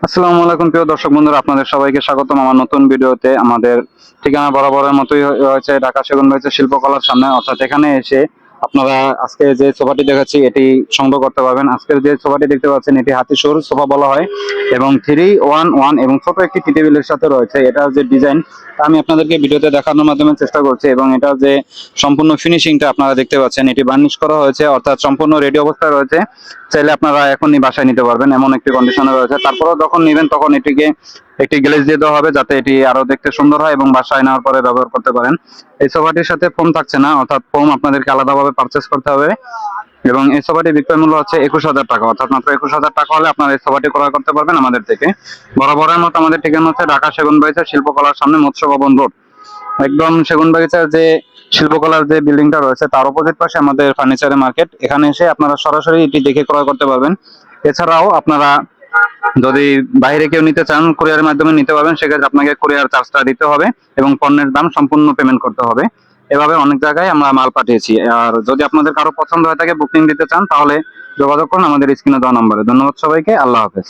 আসসালামু আলাইকুম প্রিয় দর্শক বন্ধুরা, আপনাদের সবাইকে স্বাগতম আমার নতুন ভিডিওতে। আমাদের ঠিকানা বরাবরের মতোই রয়েছে ঢাকা সেগুনবাগিচা শিল্পকলার সামনে, অর্থাৎ এখানে এসে আপনারা আজকে যে সোফাটি দেখাচ্ছি এটি সংগ্রহ করতে পারবেন। আজকের যে সোফাটি দেখতে পাচ্ছেন এটি হাতিশোর সোফা বলা হয় এবং 3-1-1 এবং ছোট একটি টি টেবিলের সাথে রয়েছে। এটার যে ডিজাইন আমি আপনাদেরকে ভিডিওতে দেখানোর মাধ্যমে চেষ্টা করছি এবং এটা যে সম্পূর্ণ ফিনিশিংটা আপনারা দেখতে পাচ্ছেন, এটি বার্নিশ করা হয়েছে, অর্থাৎ সম্পূর্ণ রেডি অবস্থায় রয়েছে। চাইলে আপনারা এখনই বাসায় নিতে পারবেন, এমন একটি কন্ডিশনে রয়েছে। তারপরেও যখন নেবেন তখন এটিকে একটি গ্লেজ দিয়ে দেওয়া হবে যাতে এটি আরো দেখতে সুন্দর হয় এবং বাসায় নেওয়ার পরে ব্যবহার করতে পারেন। এই সোফাটির সাথে ফোম থাকছে না, অর্থাৎ ফোম আপনাদেরকে আলাদাভাবে পারচেস করতে হবে এবং এই সোফাটির বিক্রয় মূল্য হচ্ছে 21,000 টাকা, অর্থাৎ মাত্র 21,000 টাকা হলে আপনারা এই সোফাটি ক্রয় করতে পারবেন আমাদের থেকে। বরাবরের মতো আমাদের ঠিকানা হচ্ছে ঢাকা সেগুনবাগিচা শিল্পকলার সামনে, মৎস্য ভবন রোড। একদম সেগুনবাগিচার যে শিল্পকলার যে বিল্ডিংটা রয়েছে তার অপোজিট পাশে আমাদের ফার্নিচারের মার্কেট। এখানে এসে আপনারা সরাসরি এটি দেখে ক্রয় করতে পারবেন। এছাড়াও আপনারা যদি বাইরে কেউ নিতে চান কুরিয়ারের মাধ্যমে নিতে পারবেন, সেক্ষেত্রে আপনাকে কুরিয়ার চার্জটা দিতে হবে এবং পণ্যের দাম সম্পূর্ণ পেমেন্ট করতে হবে। এভাবে অনেক জায়গায় আমরা মাল পাঠিয়েছি। আর যদি আপনাদের কারো পছন্দ হয়ে থাকে বুকিং দিতে চান তাহলে যোগাযোগ করুন আমাদের স্ক্রিনে দেওয়া নম্বরে। ধন্যবাদ সবাইকে, আল্লাহ হাফেজ।